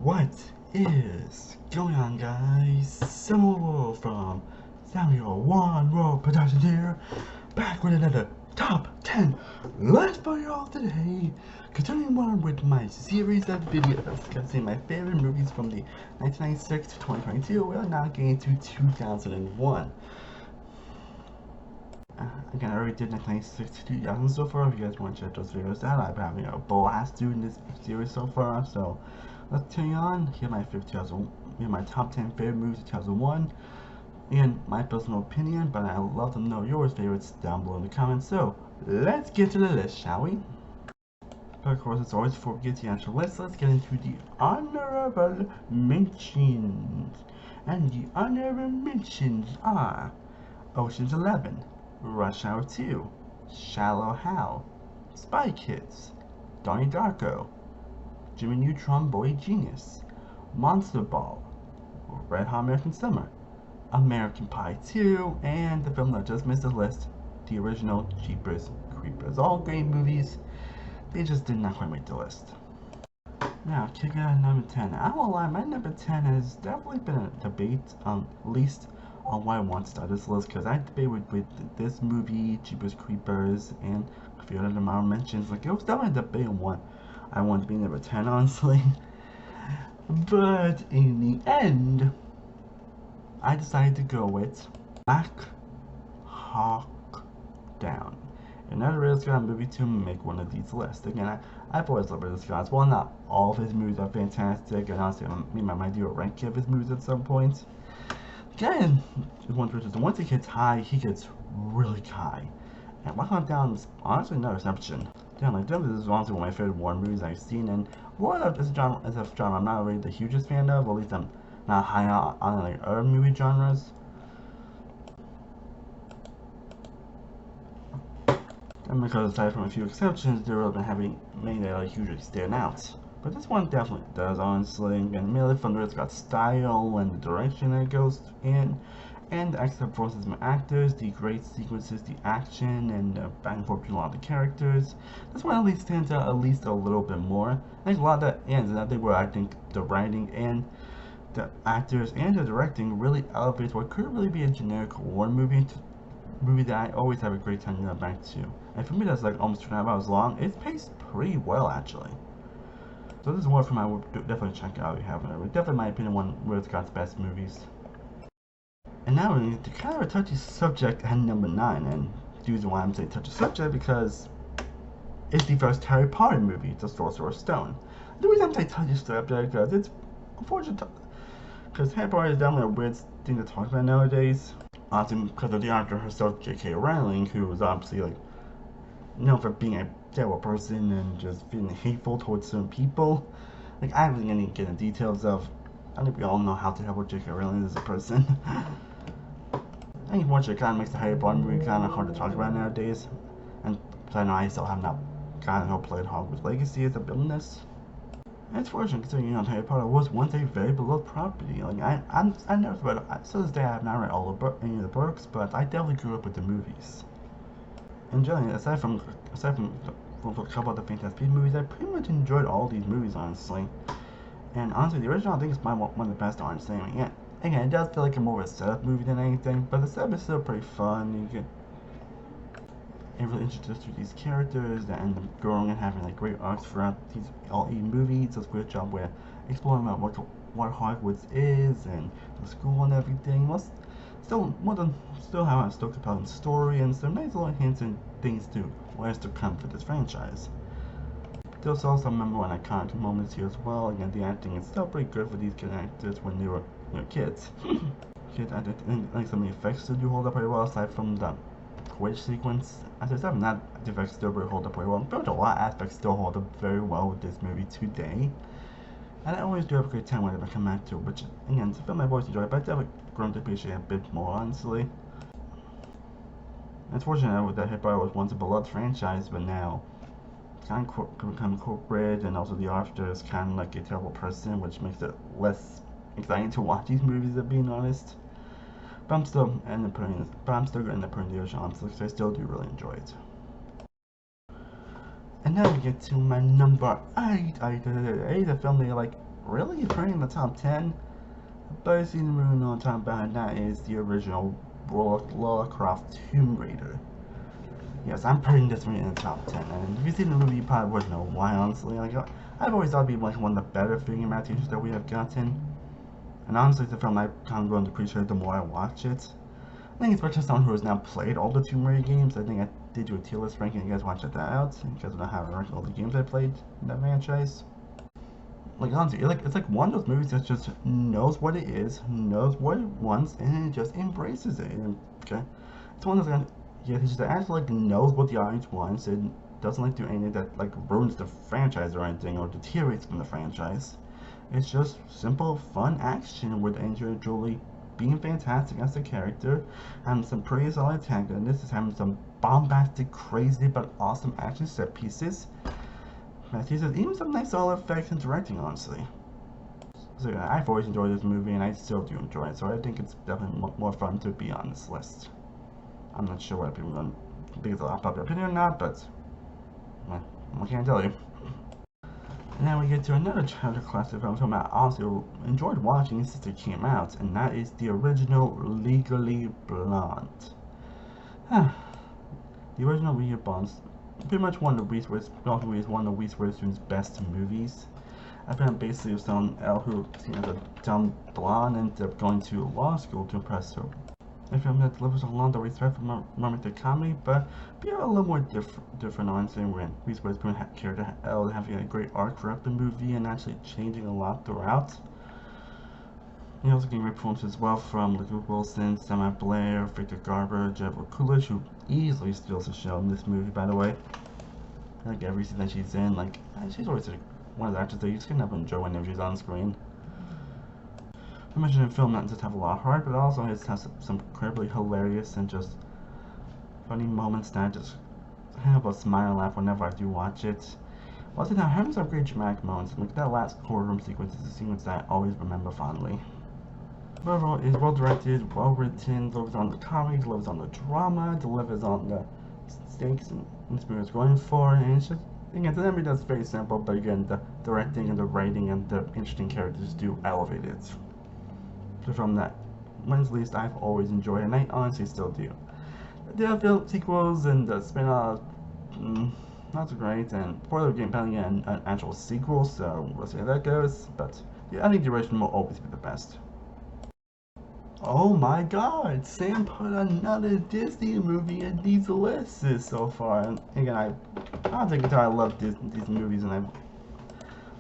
What is going on, guys? Samuel from Samuel One World Productions here, back with another top 10 list for y'all today. Continuing on with my series of videos discussing my favorite movies from the 1996 to 2022. We're now getting to 2001. Again, I already did 1996 to 2000 so far. If you guys want to check those videos out, I've been having a blast doing this series so far. So let's continue on. Here are my top 10 favorite movies of 2001. And my personal opinion, but I'd love to know your favorites down below in the comments. So let's get to the list, shall we? But of course, as always, before we get to the actual list, let's get into the honorable mentions. And the honorable mentions are Ocean's 11, Rush Hour 2, Shallow Hal, Spy Kids, Donnie Darko, Jimmy Neutron Boy Genius, Monster Ball, Red Hot American Summer, American Pie 2, and the film that just missed the list, the original Jeepers Creepers. All great movies, they just did not quite make the list. Now, kicking out number 10. I won't lie, my number 10 has definitely been a debate, at least on why I want to start this list, because I debated with this movie, Jeepers Creepers, and a few other honorable mentions. Like, it was definitely a debate on what I wanted to be number 10, honestly. But in the end, I decided to go with Black Hawk Down. Another really good movie to make one of these lists. Again, I've always loved this guy. Well, not all of his movies are fantastic, and honestly, I might do a ranking of his movies at some point. Again, once he gets high, he gets really high. And Black Hawk Down is honestly no exception. Damn, like, this is honestly one of my favorite war movies I've seen, and war as a genre I'm not really the hugest fan of, or at least I'm not high on like other movie genres. And because aside from a few exceptions, there have been having many that like hugely stand out. But this one definitely does, honestly. And mainly from it's got style and the direction it goes in, and the excellent performances from actors, the great sequences, the action, and the back and forth between a lot of the characters. This one at least stands out at least a little bit more. I think a lot of that ends, and I think where I think the writing and the actors and the directing really elevates what could really be a generic war movie that I always have a great time going back to. And for me, that's like almost 2.5 hours long. It's paced pretty well, actually. So this is one film I would definitely check out if you haven't already. Definitely, in my opinion, one of Scott's best movies. And now we need to kind of a touchy subject at number 9. And the reason why I'm saying touchy subject because it's the first Harry Potter movie, The Sorcerer's Stone. The reason I'm saying touchy subject because it's unfortunate. Because Harry Potter is definitely a weird thing to talk about nowadays. Honestly, because of the author herself, J.K. Rowling, who was obviously like known for being a terrible person and just being hateful towards certain people. Like, I don't really need to get into details of. I think we all know how terrible J.K. Rowling is as a person. I think unfortunately it kind of makes the Harry Potter movie kind of hard to talk about nowadays. And I know I still have not gotten or played Hogwarts Legacy as a business. And it's fortunate considering, Harry Potter was once a very beloved property. Like, I never read, to this day I have not read any of the books, but I definitely grew up with the movies. And generally, aside from a couple of the Fantastic Beasts movies, I pretty much enjoyed all these movies, honestly. And honestly, the original I think is one of the best, honestly. I mean, again, it does feel like more of a setup movie than anything, but the setup is still pretty fun. You get really introduced to these characters that end up growing and having like great arcs throughout all 8 movies. Does a great job with exploring about what Hogwarts is and the school and everything. Still have a still compelling story and some nice little hints and things to what's to come for this franchise. There's also memorable and iconic moments here as well. Again, the acting is still pretty good for these characters when they were kids. I think some of the effects still do hold up pretty well aside from the Quidditch sequence. As I said, not the effects still really hold up pretty well. Pretty much a lot of aspects still hold up very well with this movie today. And I always do have a great time whenever I come back to it, which, again, it's a film I've always enjoyed, but I've definitely grown to appreciate it a bit more, honestly. It's fortunate that Harry Potter was once a beloved franchise, but now it's kind of become corporate, and also the author is kind of like a terrible person, which makes it less exciting to watch these movies, if being honest. But I'm still going to put in the original, honestly, because I still do really enjoy it. And now we get to my number 8. A film that like really putting in the top 10. But I see the movie no time behind that is the original Lara Croft Tomb Raider. Yes, I'm putting this one in the top 10. And if you've seen the movie, you probably wouldn't know why, honestly. Like, I've always thought it'd be like one of the better figure adaptations that we have gotten. And honestly, it's a film I kind of grown to appreciate the more I watch it. I think especially someone who has now played all the Tomb Raider games. I think I did do a tier list ranking. You guys want to check that out? You guys know how to rank all the games I played in that franchise. Like honestly, it's like one of those movies that just knows what it is, knows what it wants, and it just embraces it. And, okay, it's one of those yeah, it just actually like knows what the audience wants. It doesn't like do anything that like ruins the franchise or anything or deteriorates from the franchise. It's just simple, fun action with Angelina Jolie being fantastic as a character, and some pretty solid antagonists, having some bombastic, crazy, but awesome action set pieces. Even some nice solid effects and directing, honestly. So yeah, I've always enjoyed this movie, and I still do enjoy it, so I think it's definitely more fun to be on this list. I'm not sure what people are going to think it's a lot popular opinion or not, but well, I can't tell you. And then we get to another childhood classic film I also enjoyed watching since it came out, and that is the original Legally Blonde. The original Legally Blonde pretty much one of Reese Witherspoon's best movies. I found basically someone else who seen as a dumb blonde ended up going to law school to impress her. A film that delivers a lot of respect for romantic comedy, but be a little more different honestly when Reese Witherspoon character having a great arc throughout the movie and actually changing a lot throughout. You also getting great performances as well from Luke Wilson, Selma Blair, Victor Garber, Jennifer Coolidge, who easily steals the show in this movie, by the way. Like every scene that she's in, like she's always one of the actors that you just can never enjoy whenever she's on screen. I mentioned in film not just have a lot of heart, but also has some incredibly hilarious and just funny moments that just have a smile and laugh whenever I do watch it. Also now having some great dramatic moments, like that last courtroom sequence is a sequence that I always remember fondly. Overall, it is well directed, well written, delivers on the comedy, delivers on the drama, delivers on the stakes and this movie is going for, and it's just, again, the movie that's very simple, but again, the directing and the writing and the interesting characters do elevate it. So from that, when's least I've always enjoyed, and I honestly still do. The film sequels and the spin-offs, not so great, and for the game planning an actual sequel, so we'll see how that goes, but yeah, I think the original will always be the best. Oh my god, Sam put another Disney movie in these lists so far. And again, I don't think I love these movies, and I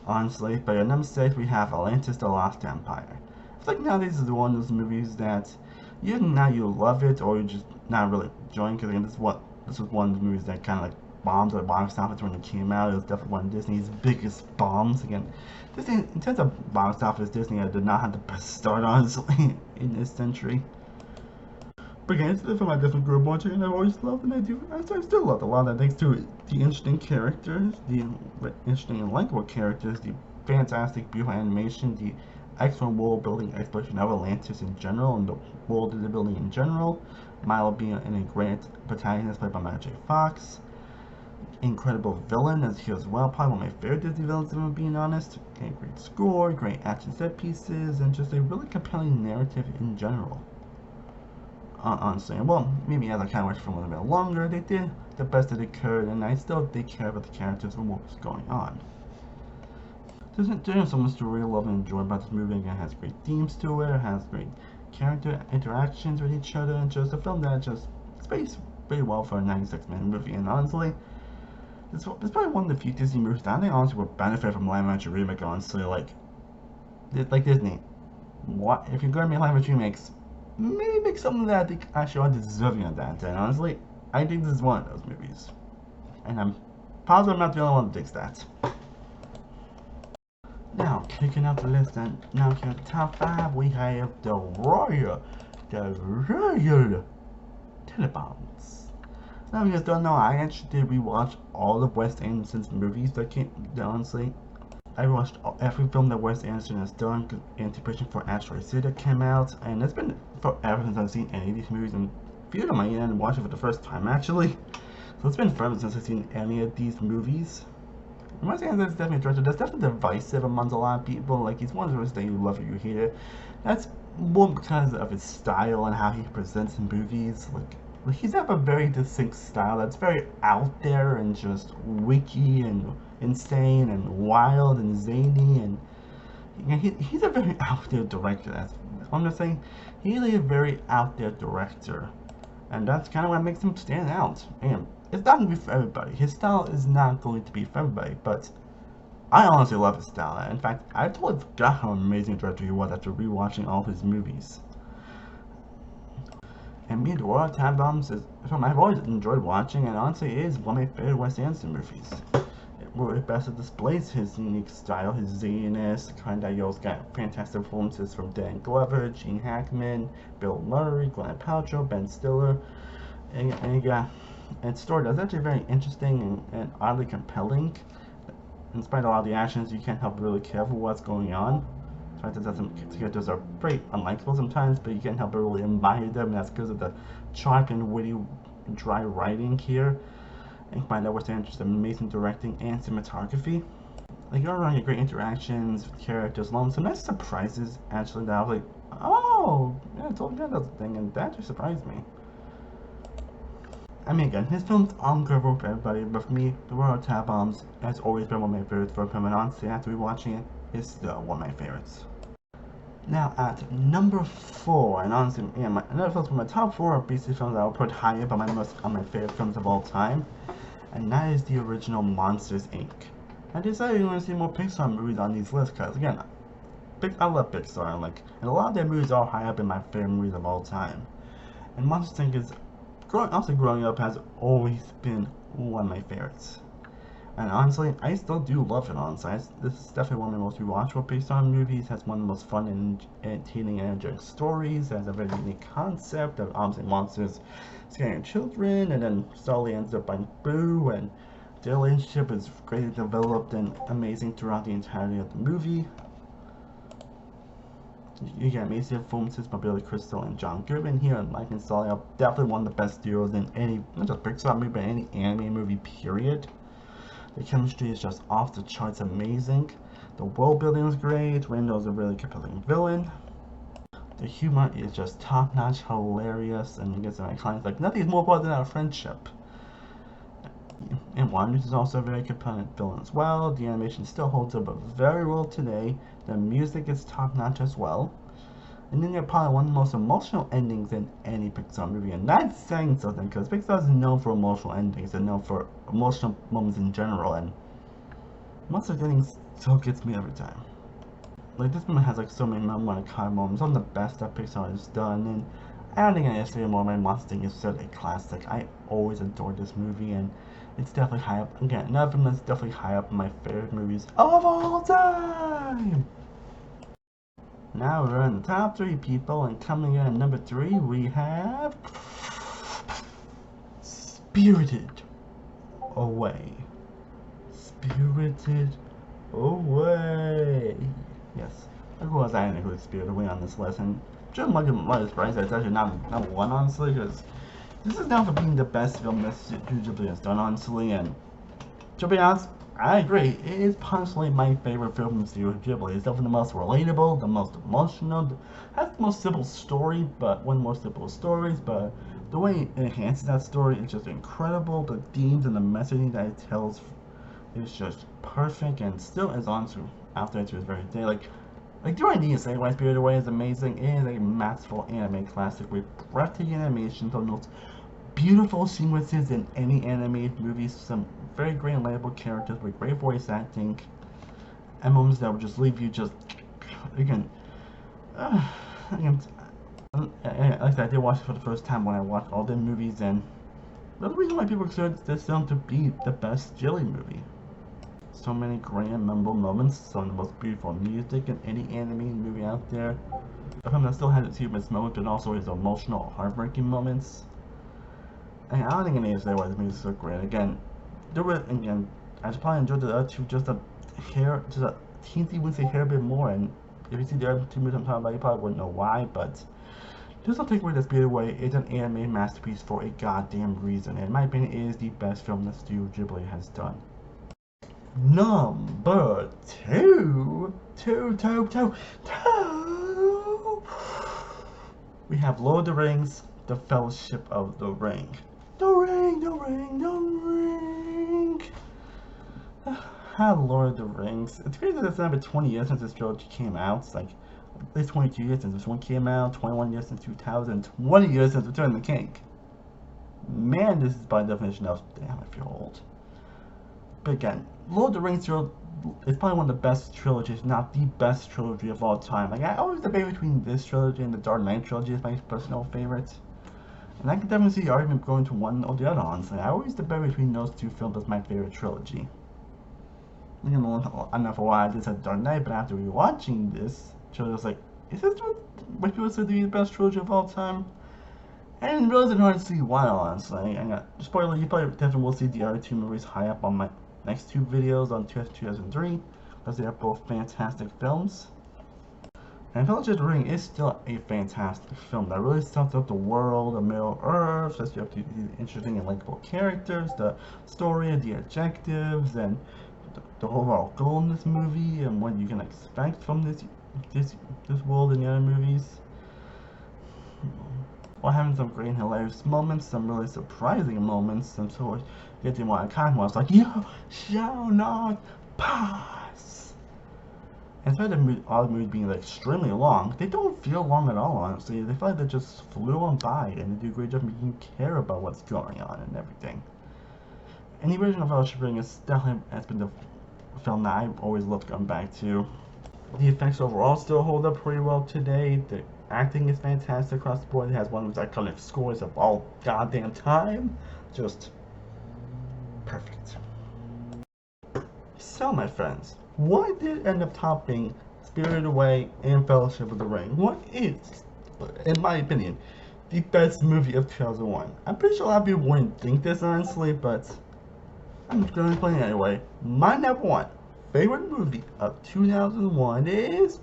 honestly, but at number 6 we have Atlantis: The Lost Empire. It's like nowadays is one of those movies that either now you love it or you're just not really enjoying, because again, this was one of the movies that kind of like bombed at the box office when it came out. It was definitely one of Disney's biggest bombs. Again, Disney, in terms of box office, Disney did not have the best start, honestly, in this century. But again, it's a film I definitely grew up watching, and I've always loved, and I still love a lot of that, thanks to the interesting characters, the interesting and likable characters, the fantastic, beautiful animation, the excellent world building exploration of Atlantis in general, and the world of the building in general. Milo being a great protagonist played by Michael J. Fox. Incredible villain as he as well, probably one of my favorite Disney villains if I'm being honest. Okay, great score, great action set pieces, and just a really compelling narrative in general. Honestly, well, maybe as I kind of wish for a little bit longer, they did the best that they could, and I still did care about the characters and what was going on. There's so much to really love and enjoy about this movie. Again, it has great themes to it, has great character interactions with each other, and just a film that just plays very well for a 96-minute movie. And honestly, it's probably one of the few Disney movies that I think honestly would benefit from live action remake. Honestly, like Disney, what if you're going to make live action remakes? Maybe make something that I think actually are deserving of that. And honestly, I think this is one of those movies, and I'm positive I'm not the only one that thinks that. Now, kicking out the list, and now kicking out the top 5, we have the Royal Tenenbaums. Now, if you guys don't know, I actually did rewatch all of Wes Anderson's movies that came, honestly. I watched every film that Wes Anderson has done in anticipation for Asteroid City that came out, and it's been forever since I've seen any of these movies, and viewed on my end and watched it for the first time, actually. So it's been forever since I've seen any of these movies. I'm not saying that's definitely a director that's definitely divisive amongst a lot of people. Like, he's one of those that you love it, you hate it. That's more because of his style and how he presents in movies. Like he's have a very distinct style that's very out there and just wiki and insane and wild and zany, and he's a very out there director. That's what I'm just saying. He's a very out there director, and that's kind of what makes him stand out. And it's not going to be for everybody. His style is not going to be for everybody, but I honestly love his style. In fact, I totally forgot how amazing a director he was after rewatching all of his movies. And me, The Royal Tenenbaums is a film I've always enjoyed watching, and honestly it is one of my favorite Wes Anderson movies. Where it best displays his unique style, his zaniness. Kind of you've got fantastic performances from Dan Glover, Gene Hackman, Bill Murray, Gwyneth Paltrow, Ben Stiller, and yeah, its story is actually very interesting and oddly compelling. In spite of all the actions, you can't help but really care for what's going on. Some characters are pretty unlikable sometimes, but you can't help but really admire them, and that's because of the sharp and witty, dry writing here. And find out what's interesting, amazing directing and cinematography. Like, you're running great interactions with characters, along with some nice surprises, actually, that I was like, oh, yeah, I totally got that thing, and that just surprised me. I mean, again, his films aren't good for everybody, but for me, The Royal Tenenbaums has always been one of my favorites for him, and honestly, after rewatching it, it's still one of my favorites. Now, at number 4, and honestly, yeah, another film from my top 4 are basically films that I would put high up on my favorite films of all time, and that is the original Monsters, Inc. I decided I want to see more Pixar movies on these lists, because, again, I love Pixar, and a lot of their movies are high up in my favorite movies of all time. And Monsters, Inc. is, growing up, has always been one of my favorites. And honestly, I still do love it, honestly. This is definitely one of the most rewatchable Pixar movies. It has one of the most fun and entertaining and enjoying stories. It has a very unique concept of obviously monsters scaring children, and then slowly ends up by Boo, and their relationship is greatly developed and amazing throughout the entirety of the movie. You get amazing performances by Billy Crystal and John Goodman here, and Mike and Sully are definitely one of the best duos in any, not just Pixar movie, but any anime movie, period. The chemistry is just off the charts amazing. The world building is great. Rando's a really compelling villain. The humor is just top notch, hilarious, and you get some clients like nothing is more important than our friendship. And Wanders is also a very compelling villain as well. The animation still holds up very well today. The music is top notch as well. And then you get probably one of the most emotional endings in any Pixar movie, and that's saying something, because Pixar is known for emotional endings and known for emotional moments in general, and Monsters Inc. still gets me every time. Like, this movie has like so many melancholy moments, some of the best that Pixar has done, and I don't think I necessarily more my Monsters Inc. is such a classic. I always adored this movie, and it's definitely high up. Again, another film that's definitely high up in my favorite movies of all time. Now we're in the top 3 people, and coming in at number 3 we have Spirited Away. Spirited Away. Yes, of course I didn't include Spirited Away on this list, and just look at my surprise that it's actually not one, honestly, because this is known for being the best film that Studio Ghibli has done, honestly, and to be honest, I agree. It is personally my favorite film from Studio Ghibli. It's definitely the most relatable, the most emotional, has the most simple story, but one of the most simple stories, but the way it enhances that story is just incredible. The themes and the messaging that it tells is just perfect, and still is on to after it's very day. Like do I need to say why Spirited Away is amazing? It is a masterful anime classic with breathtaking animation, the most beautiful sequences in any animated movie, some very great and likable characters with great voice acting, and moments that would just leave you just, again, like I said, I did watch it for the first time when I watched all the movies, and the reason why people consider this film to be the best Ghibli movie. So many great and memorable moments, some of the most beautiful music in any animated movie out there. A film that still has its humorous moments, but also its emotional, heartbreaking moments. And I don't think any of say why this movie is so great. Again, I should probably enjoy the other two just a teensy weensy hair a bit more. And if you see the other two movies I'm talking about, you probably wouldn't know why. But just don't take away that Spirited Away is an animated masterpiece for a goddamn reason. And in my opinion, it is the best film that Studio Ghibli has done. Number two. We have Lord of the Rings, The Fellowship of the Ring. The ring. Lord of the Rings. It's crazy that it's been 20 years since this trilogy came out. It's like at least 22 years since this one came out, 21 years since 2000, 20 years since Return of the King. Man, this is by definition of damn, I feel old. But again, Lord of the Rings is probably one of the best trilogies, if not the best trilogy of all time. Like, I always debate between this trilogy and the Dark Knight trilogy as my personal favorite. And I can definitely see the argument going to one or the other, honestly. I always debate between those two films as my favorite trilogy. I don't know for why I just said Dark Knight, but after rewatching this trilogy, I was like, is this what people said to be the best trilogy of all time? I didn't really know how to see why, honestly. Spoiler, you probably definitely will see the other two movies high up on my next two videos on 2003, because they are both fantastic films. And Fellowship of the Ring is still a fantastic film that really sums up the world of Middle Earth, says you have these interesting and likable characters, the story, the objectives, and the overall goal in this movie, and what you can expect from this world in the other movies. While having some great and hilarious moments, some really surprising moments, some sort of getting more iconic ones like "You shall not pass." And despite all the movies being like extremely long, they don't feel long at all. Honestly, they feel like they just flew on by, and they do a great job making you care about what's going on and everything. And the original Fellowship Ring has been the film that I always love going back to. The effects overall still hold up pretty well today. The acting is fantastic across the board. It has one of those iconic scores of all goddamn time. Just perfect. So, my friends, what did end up topping Spirited Away and Fellowship of the Ring? What is, in my opinion, the best movie of 2001? I'm pretty sure a lot of people wouldn't think this, honestly, but I'm just going to play it anyway. My number one favorite movie of 2001 is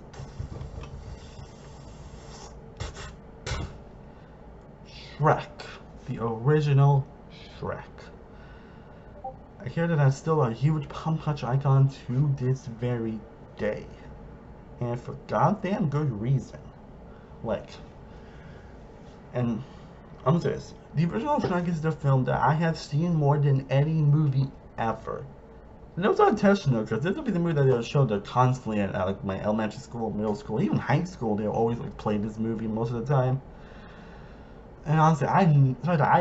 Shrek, the original Shrek. I hear that that's still a huge pop culture icon to this very day, and for goddamn good reason. And I'm gonna say this: the original Shrek is the film that I have seen more than any movie ever. And that was unintentional, because this would be the movie that they would show constantly at like my elementary school, middle school, even high school. They would always like play this movie most of the time. And honestly, I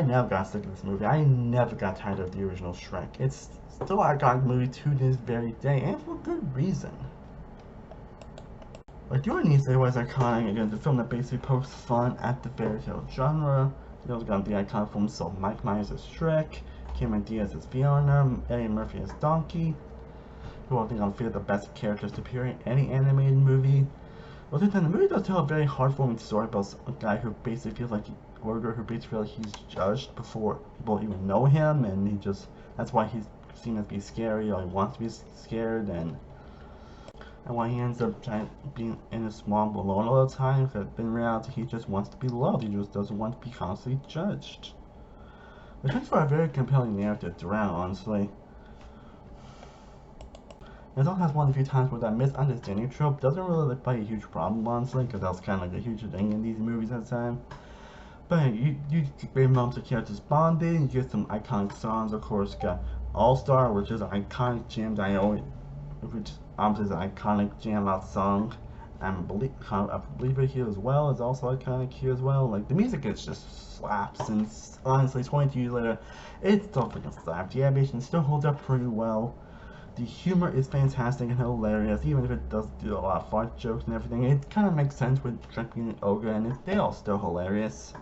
never got sick of this movie. I never got tired of the original Shrek. It's still an iconic movie to this very day, and for good reason. Like, the only say was iconic, again, the film that basically pokes fun at the fairy tale genre. You know, got the iconic films, so Mike Myers as Shrek, Cameron Diaz as Fiona, Eddie Murphy as Donkey, who I think are the best characters to appear in any animated movie. Well, the movie does tell a very heartwarming story about a guy who basically feels like who basically feels like he's judged before people even know him, and that's why he's seen as being scary, or he wants to be scared, and why he ends up being in his swamp alone all the time, because in reality he just wants to be loved, he just doesn't want to be constantly judged. Which makes for a very compelling narrative throughout, honestly. It also has one of the few times where that misunderstanding trope doesn't really look like a huge problem, honestly, because that was kind of like a huge thing in these movies at the time. But you get great moments of characters bonding, you get some iconic songs, of course, you got All Star, which is an iconic jam that which obviously is an iconic jam out song. I believe it here as well is also iconic here as well. Like, the music is just slaps, and honestly, 22 years later, it still freaking slaps. The animation still holds up pretty well. The humor is fantastic and hilarious, even if it does do a lot of fart jokes and everything. It kind of makes sense with Shrek being an ogre, and they're all still hilarious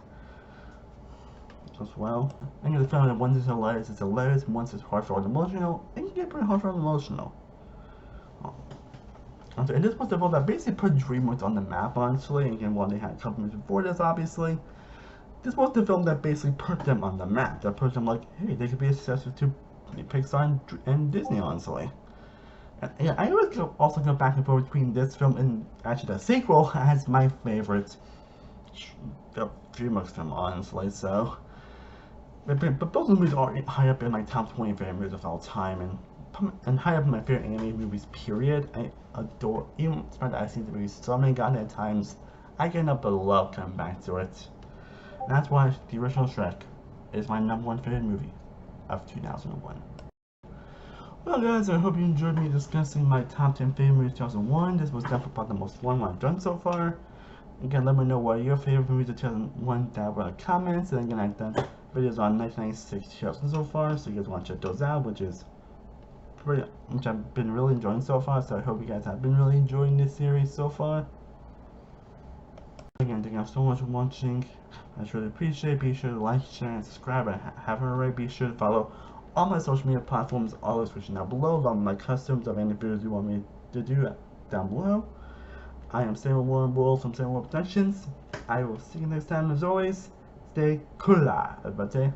as well. I think the film that once is hilarious, and once it's heartfelt and emotional, it can get pretty heartfelt and emotional. And this was the film that basically put DreamWorks on the map, honestly. And again, while they had a couple movies before this, obviously, this was the film that basically put them on the map. That put them like, hey, they could be a successor to Pixar and Disney, honestly. And yeah, I always also go back and forth between this film and actually the sequel as my favorite DreamWorks film, honestly. So, but both movies are high up in my top 20 favorite movies of all time, and and high up in my favorite anime movies, period. I adore, even despite that I've seen the movie so many goddamn times, I can't help but love coming back to it. And that's why the original Shrek is my #1 favorite movie of 2001. Well guys, I hope you enjoyed me discussing my top 10 favorite movies of 2001. This was definitely probably the most fun one I've done so far. Again, let me know what are your favorite movies of 2001 down below in the comments. And again, I've done videos on 1996 2000 so far, so you guys want to check those out, which I've been really enjoying so far. So I hope you guys have been really enjoying this series so far. Again, thank you so much for watching. I really appreciate it. Be sure to like, share, and subscribe. And haven't already, be sure to follow all my social media platforms, all description down below, along with my customs of any videos you want me to do down below. I am Samuel Warren Bull from Samuel Productions. I will see you next time. As always, stay cool, everybody.